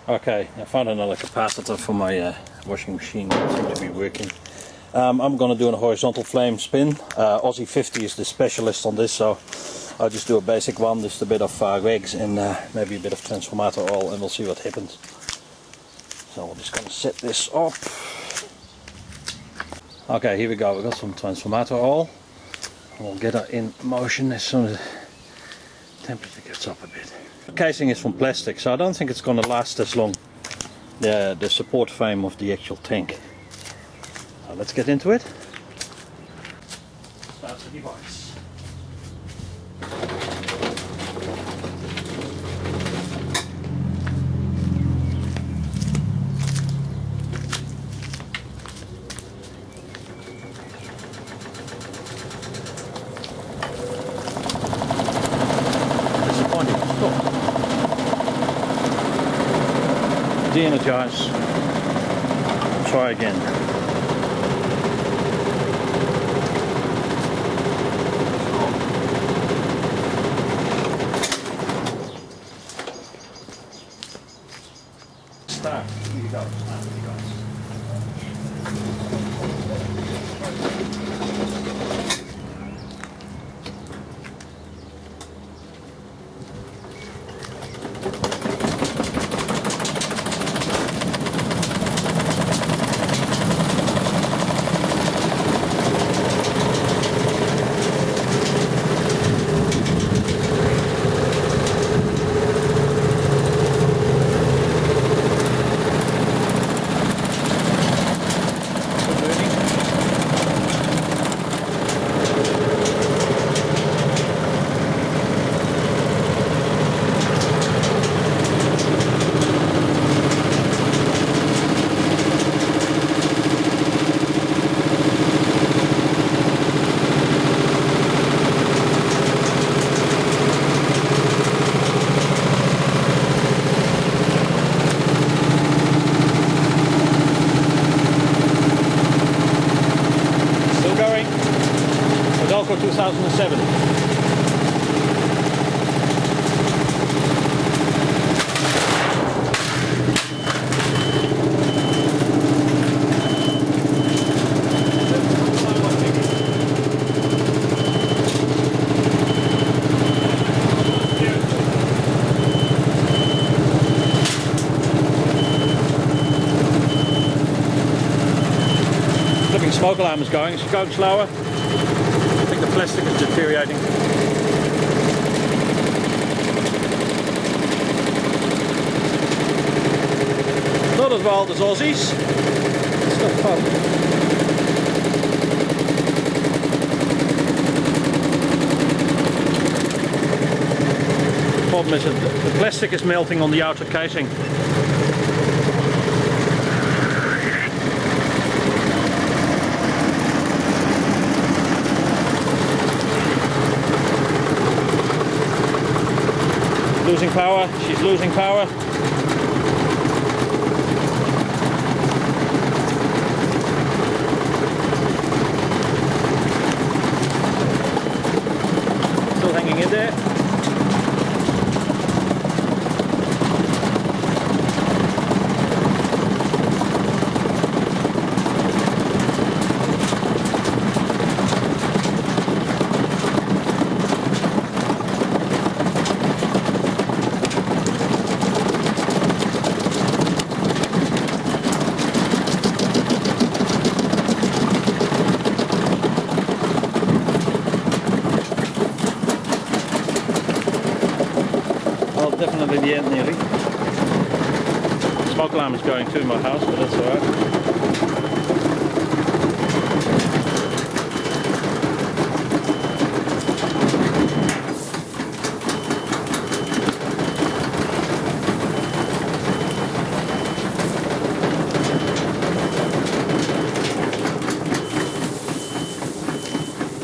Okay, I found another capacitor for my washing machine. It seems to be working. I'm going to do a horizontal flame spin. Aussie 50 is the specialist on this, so I'll just do a basic one, just a bit of rags and maybe a bit of transformator oil, and we'll see what happens. So we're just going to set this up. Okay, here we go. We've got some transformator oil. We'll get it in motion as soon as the temperature gets up a bit. The casing is from plastic, so I don't think it's going to last as long. The support frame of the actual tank. So let's get into it. Start the device. De-energize, try again. Start, here you go, start with you guys. For 2007. Flipping smoke alarm is going. It's going slower. The plastic is deteriorating. Not as wild as Aussies. It's still fun. The problem is that the plastic is melting on the outer casing. Losing power, she's losing power. Still hanging in there. Definitely the end nearly. Smoke alarm is going too in my house, but that's alright.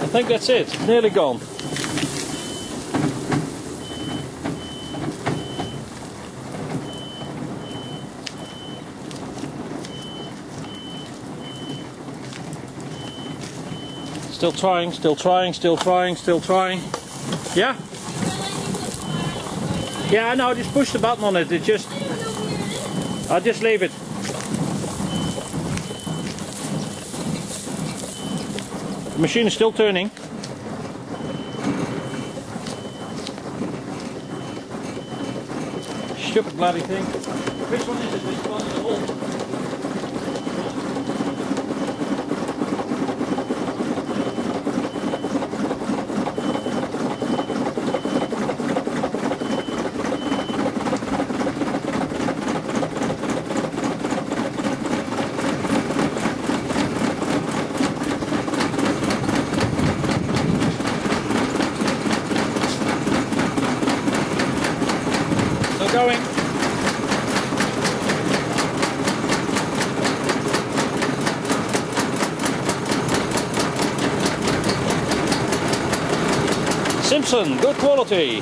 I think that's it, nearly gone. Still trying, still trying, still trying, still trying. Yeah? Yeah, I know, just push the button on it. It just... I'll just leave it. The machine is still turning. Stupid bloody thing. Which one is it? Which one is the hole? Going. Simpson, good quality.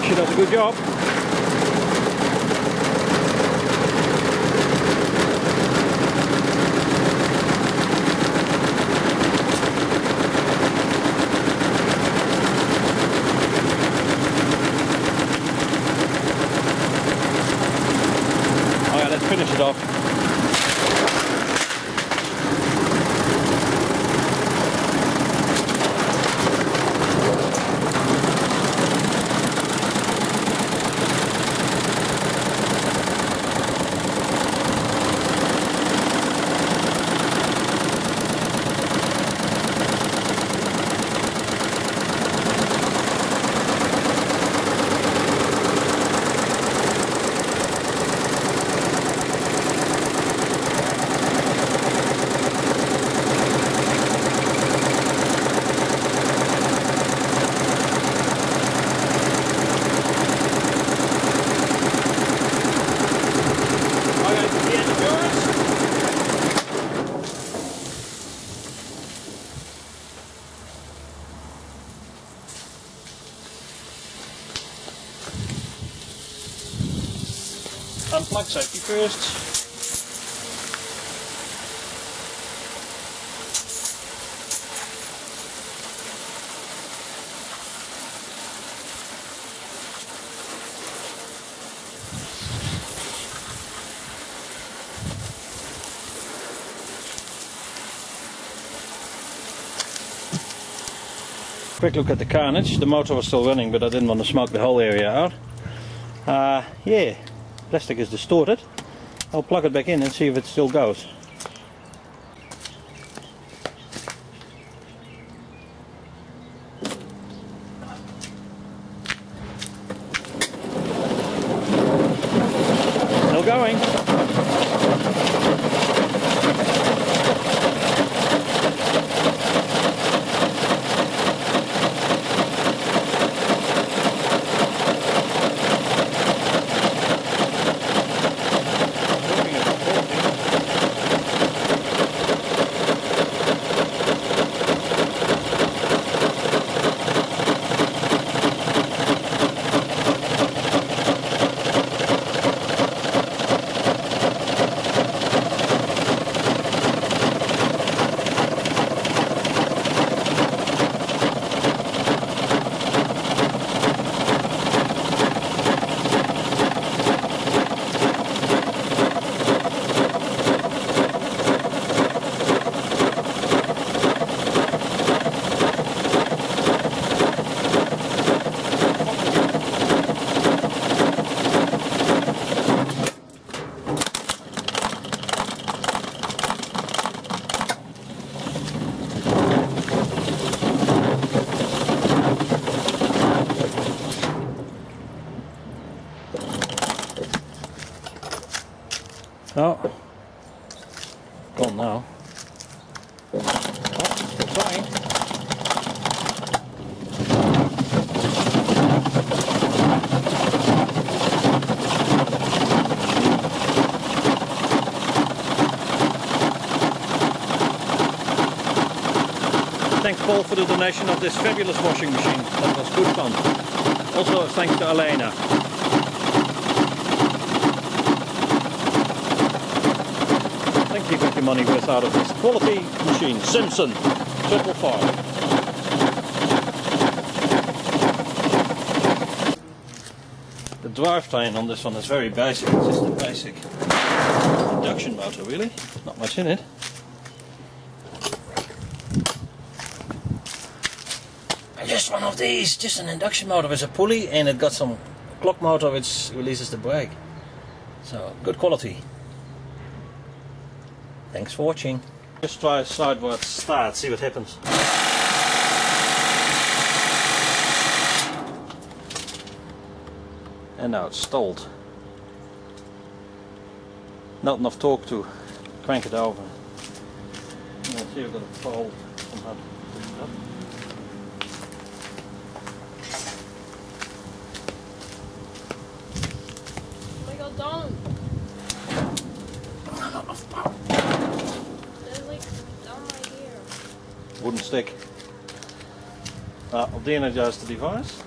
She does a good job. Let's finish it off. Unplug safety first. Quick look at the carnage. The motor was still running, but I didn't want to smoke the whole area out. Yeah. Plastic is distorted. I'll plug it back in and see if it still goes. Still going. Oh, gone now. Oh, still trying. Thanks Paul for the donation of this fabulous washing machine. That was good fun. Also thanks to Elena. You got your money worth out of this quality machine. Simpson 555. drivetrain on this one is very basic. It's just a basic induction motor, really. Not much in it. And just one of these, just an induction motor with a pulley, and it got some clock motor which releases the brake. So, good quality. Thanks for watching. Just try a sideways start, see what happens. And now it's stalled. Not enough torque to crank it over. And I see we've got a pole somehow. Oh my god, don't! Not enough power. They're like down my ear. Wouldn't stick. I'll de-energize the device.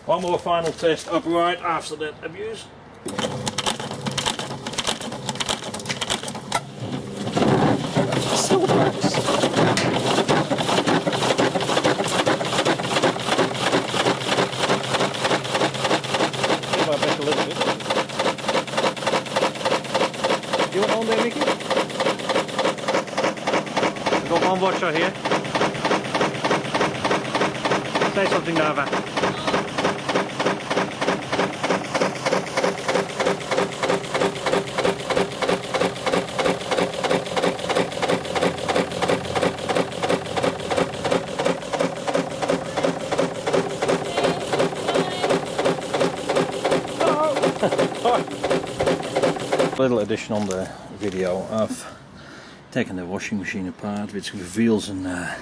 One more final test upright after that abuse. Still works. Give my back a little bit. You want on there, Mickey? We've got one watcher here. Say something, Nova. Little addition on the video. I've taken the washing machine apart, which reveals a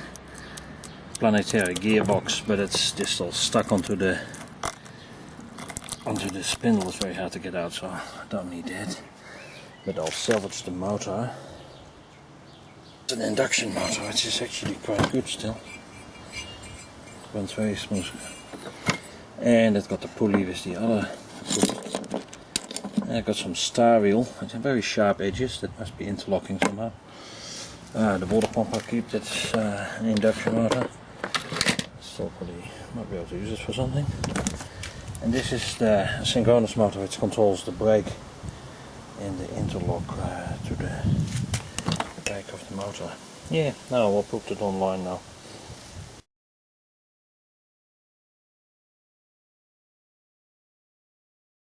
planetary gearbox, but it's just all stuck onto the spindle. It's very hard to get out, so I don't need that. But I'll salvage the motor. It's an induction motor, which is actually quite good still. Runs very smooth. And it's got the pulley with the other pulley. I've got some star wheel, it's very sharp edges that must be interlocking somehow. The water pump I keep, that's an induction motor. Still probably might be able to use this for something. And this is the synchronous motor which controls the brake and the interlock to the back of the motor. Yeah, now I'll put it online now.